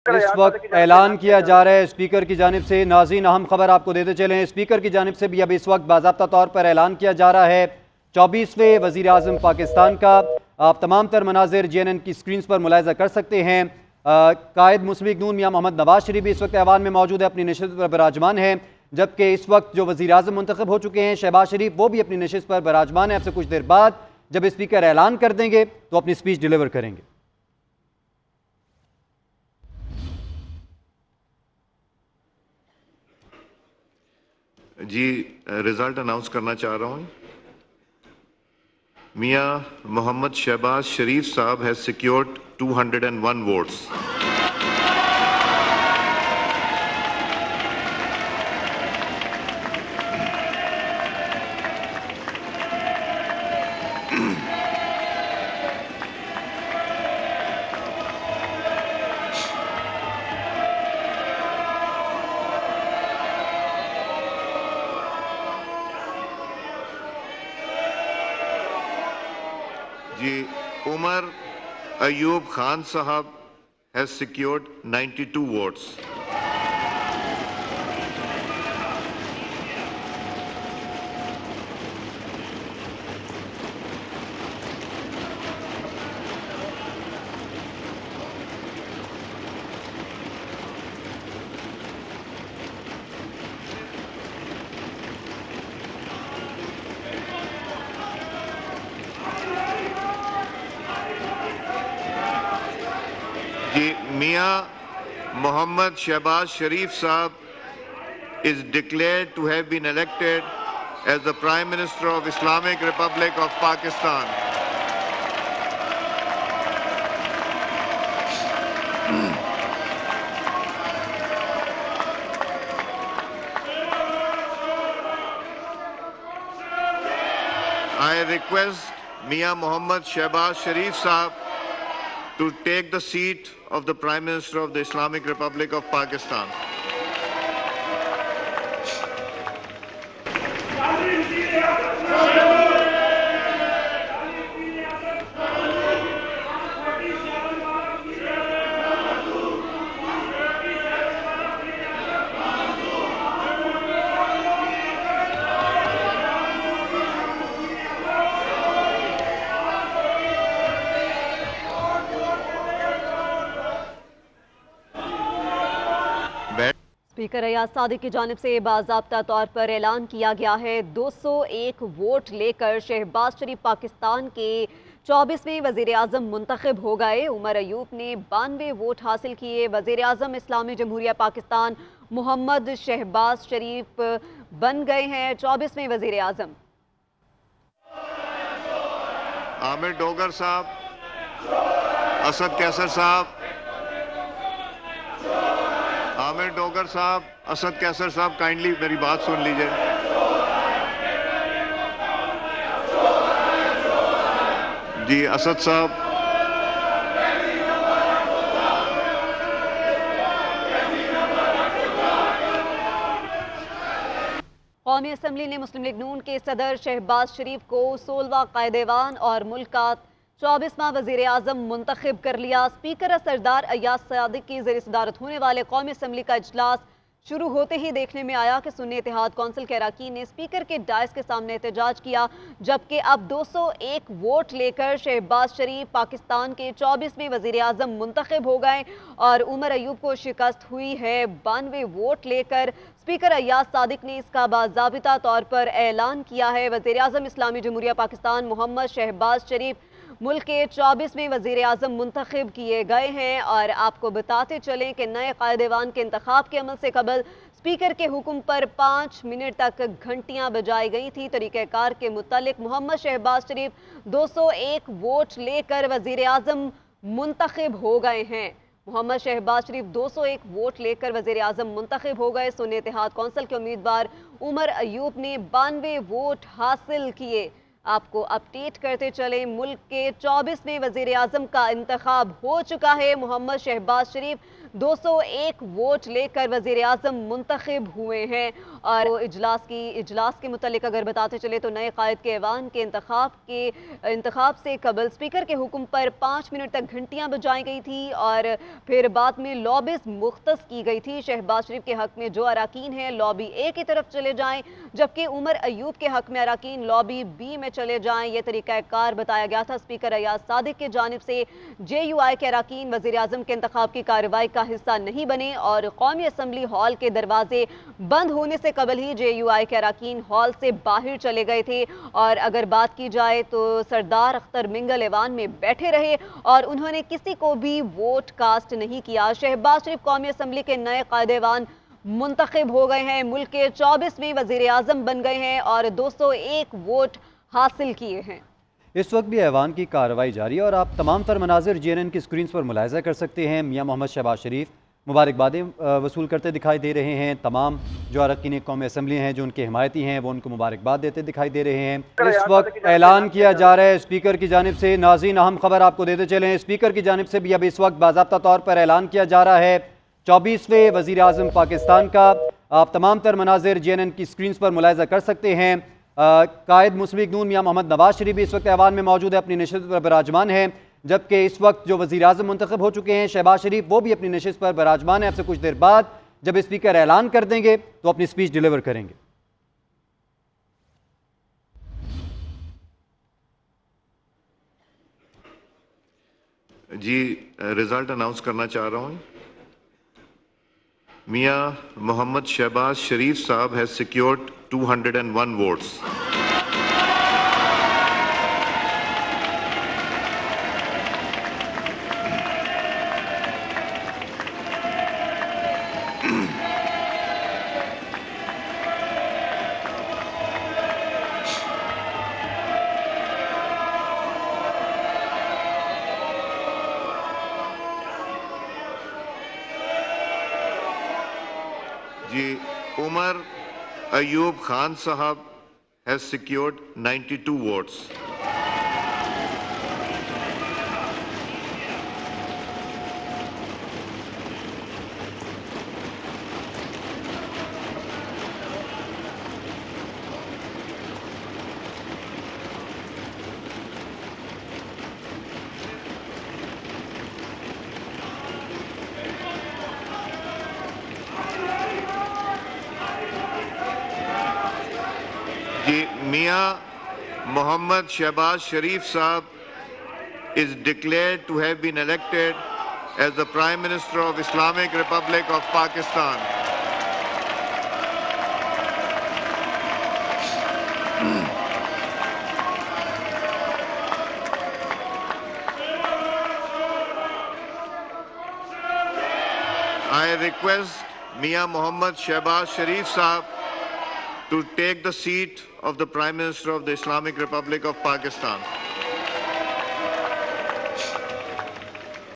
इस वक्त ऐलान किया जा रहा है स्पीकर की जानिब से। नाज़रीन, अहम खबर आपको देते चले, स्पीकर की जानिब से भी अब इस वक्त बाज़ाब्ता तौर पर ऐलान किया जा रहा है 24वें वज़ीर आज़म पाकिस्तान का। आप तमाम तर मनाजिर JNN की स्क्रीन पर मुलाहिज़ा कर सकते हैं। कायद मुस्लिम लीग नून मियां मोहम्मद नवाज शरीफ भी इस वक्त ऐवान में मौजूद है, अपनी नशिस्त पर बराजमान है। जबकि इस वक्त जो वज़ीर आज़म मुंतखब हो चुके हैं शहबाज शरीफ, वो भी अपनी नशिस्त पर बराजमान है। आपसे कुछ देर बाद जब स्पीकर ऐलान कर देंगे तो अपनी स्पीच डिलीवर करेंगे। जी, रिजल्ट अनाउंस करना चाह रहा हूँ। मियां मोहम्मद शहबाज शरीफ साहब हैज सिक्योर्ड 201 वोट्स। जी, उमर अयूब खान साहब हैज सिक्योर्ड 92 वोट्स। जी, मियां मोहम्मद शहबाज शरीफ साहब is declared to have been elected as the Prime Minister of Islamic Republic of Pakistan. I request Mian Mohammad Shehbaz Sharif Sahab to take the seat of the Prime Minister of the Islamic Republic of Pakistan. Speaker Ayaz Sadiq की जानिब से बाज़ाब्ता तौर पर ऐलान किया गया है 201 vote लेकर शहबाज शरीफ पाकिस्तान के 24वें वज़ीर आज़म मुंतखब हो गए। उमर अयूब ने 92 वोट हासिल किए। वज़ीर आज़म इस्लामी जमहूरिया पाकिस्तान मोहम्मद शहबाज शरीफ बन गए हैं 24वें वज़ीर आज़म। आमिर डोगर साहब, असद कैसर साहब, आमिर डोगर साहब, असद कैसर साहब, काइंडली मेरी बात सुन लीजिए। जी, असद साहब। कौमी असम्बली ने मुस्लिम लीग नून के सदर शहबाज शरीफ को 16वां कायदेवान और मुल्क का 24वां वज़ीर आज़म मुंतखब कर लिया। स्पीकर सरदार अयाज सादिक की ज़ेर सदारत होने वाले कौमी असम्बली का इजलास शुरू होते ही देखने में आया कि सुन्नी इत्तेहाद कौंसिल के अरकान ने स्पीकर के डायस के सामने एहतजाज किया, जबकि अब 201 वोट लेकर शहबाज शरीफ पाकिस्तान के 24वें वज़ीर आज़म मुंतखब हो गए और उमर अयूब को शिकस्त हुई है 92 वोट लेकर। स्पीकर अयाज सादिक ने इसका बाज़ाबिता तौर पर ऐलान किया है। वज़ीर आज़म इस्लामी जमहूरिया पाकिस्तान मोहम्मद शहबाज शरीफ मुल्क के 24वें वज़ीर आज़म मुंतखब किए गए हैं। और आपको बताते चलें कि नए कायदेवान के इंतखाब के अमल से कबल स्पीकर के हुक्म पर 5 मिनट तक घंटियां बजाई गई थी। तरीक़ेकार के मुतालिक मोहम्मद शहबाज शरीफ 201 वोट लेकर वज़ीर आज़म मुंतखब हो गए हैं। मोहम्मद शहबाज शरीफ 201 वोट लेकर वज़ीर आज़म मुंतखब हो गए। सुन्नी इत्तेहाद कौंसिल के उम्मीदवार उमर अयूब ने 92 वोट हासिल किए। आपको अपडेट करते चले, मुल्क के 24वें वज़ीर आज़म का इंतखाब हो चुका है। मोहम्मद शहबाज शरीफ 201 वोट लेकर वजीर आजम मुंतखब हुए हैं। और इजलास के मुतालिक अगर बताते चले तो नए कायद के ऐवान के इंतखाब से कबल स्पीकर के हुक्म पर 5 मिनट तक घंटियां बजाई गई थी और फिर बाद में लॉबीज मुख्तस की गई थी। शहबाज शरीफ के हक में जो अराकीन हैं लॉबी ए की तरफ चले जाएं, जबकि उमर अयूब के हक में अराकीन लॉबी बी में चले जाएं। यह तरीकाकार बताया गया था। स्पीकर अयाज सादिक की जानिब से JUI के अराकीन वज़ीर आज़म के इंतखाब की कार्रवाई का हिस्सा नहीं बने और कौमी असम्बली हॉल के दरवाजे बंद होने से कबल ही JUI के अराकीन हॉल से बाहर चले गए थे। और अगर बात की जाए तो सरदार अख्तर मिंगल ऐवान में बैठे रहे और उन्होंने किसी को भी वोट कास्ट नहीं किया। शहबाज शरीफ कौमी असम्बली के नए कायद ऐवान मुंतखब हो गए हैं, मुल्क के 24वें वजीर आजम बन गए हैं और 201 वोट हासिल किए हैं। इस वक्त भी ऐवान की कार्रवाई जारी है और आप तमाम तर मनाजिर GNN की स्क्रीन पर मुलाहिजा कर सकते हैं। मियाँ मोहम्मद शहबाज शरीफ मुबारकबादें वसूल करते दिखाई दे रहे हैं। तमाम जो अरकान कौमी असम्बली हैं जो उनके हिमायती हैं वो उनको मुबारकबाद देते दिखाई दे रहे हैं। इस वक्त ऐलान किया जा रहा है स्पीकर की जानिब से। नाज़रीन, अहम खबर आपको देते चलें, स्पीकर की जानिब से भी अब इस वक्त बाज़ाब्ता तौर पर ऐलान किया जा रहा है 24वें वज़ीर आज़म पाकिस्तान का। आप तमाम तर मनाजिर GNN की स्क्रीन पर मुलाहिजा कर सकते हैं। कायद मुस्लिम लीग नून मियाँ मोहम्मद नवाज शरीफ भी इस वक्त ऐवान में मौजूद है, अपनी नशिस्त पर बराजमान है, जबकि इस वक्त जो वज़ीर आज़म मुंतखब हो चुके हैं शहबाज शरीफ वो भी अपनी नशिस्त पर बराजमान है। आपसे कुछ देर बाद जब स्पीकर ऐलान कर देंगे तो अपनी स्पीच डिलीवर करेंगे। जी, रिजल्ट अनाउंस करना चाह रहा हूँ। मियाँ मोहम्मद शहबाज शरीफ साहब हैज सिक्योर्ड 201 वोट्स। जी, उमर अयूब खान साहब हैज सिक्योर्ड 92 वोट्स। मियाँ मोहम्मद शहबाज शरीफ साहब is declared to have been elected as the Prime Minister of Islamic Republic of Pakistan. I request Mian Mohammad Shehbaz Sharif Sahab to take the seat of the Prime Minister of the Islamic Republic of Pakistan.